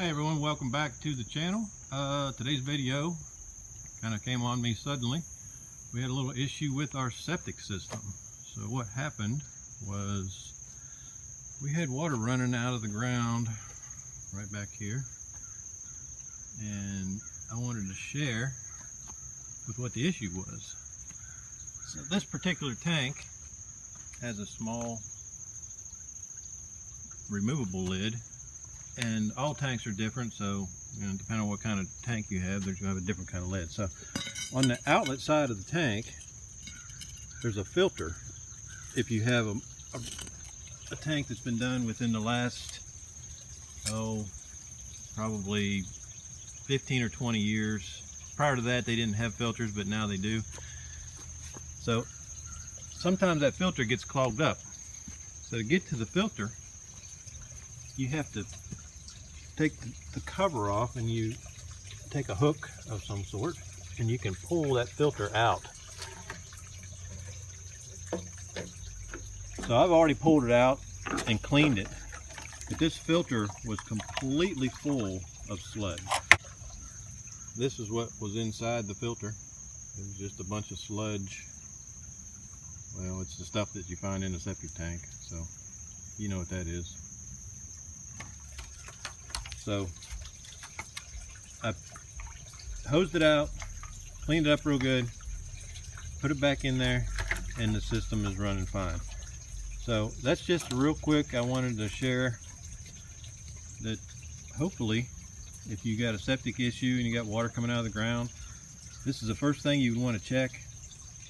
Hey everyone, welcome back to the channel. Today's video kind of came on me suddenly. We had a little issue with our septic system. So what happened was we had water running out of the ground right back here, and I wanted to share with what the issue was. So this particular tank has a small removable lid, and all tanks are different, so depending on what kind of tank you have, there's going to have a different kind of lid. So on the outlet side of the tank, there's a filter. If you have a tank that's been done within the last probably 15 or 20 years. Prior to that, they didn't have filters, but now they do. So sometimes that filter gets clogged up. So to get to the filter, you have to take the cover off, and you take a hook of some sort and you can pull that filter out. So I've already pulled it out and cleaned it, but this filter was completely full of sludge. This is what was inside the filter. It was just a bunch of sludge. Well, it's the stuff that you find in a septic tank, so you know what that is. So I hosed it out, cleaned it up real good, put it back in there, and the system is running fine. So that's just real quick. I wanted to share that hopefully if you got a septic issue and you got water coming out of the ground, this is the first thing you would want to check,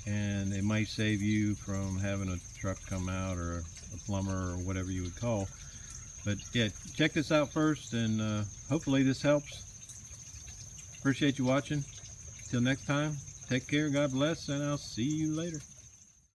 and it might save you from having a truck come out or a plumber or whatever you would call. But yeah, check this out first, and hopefully this helps. Appreciate you watching. Till next time, take care, God bless, and I'll see you later.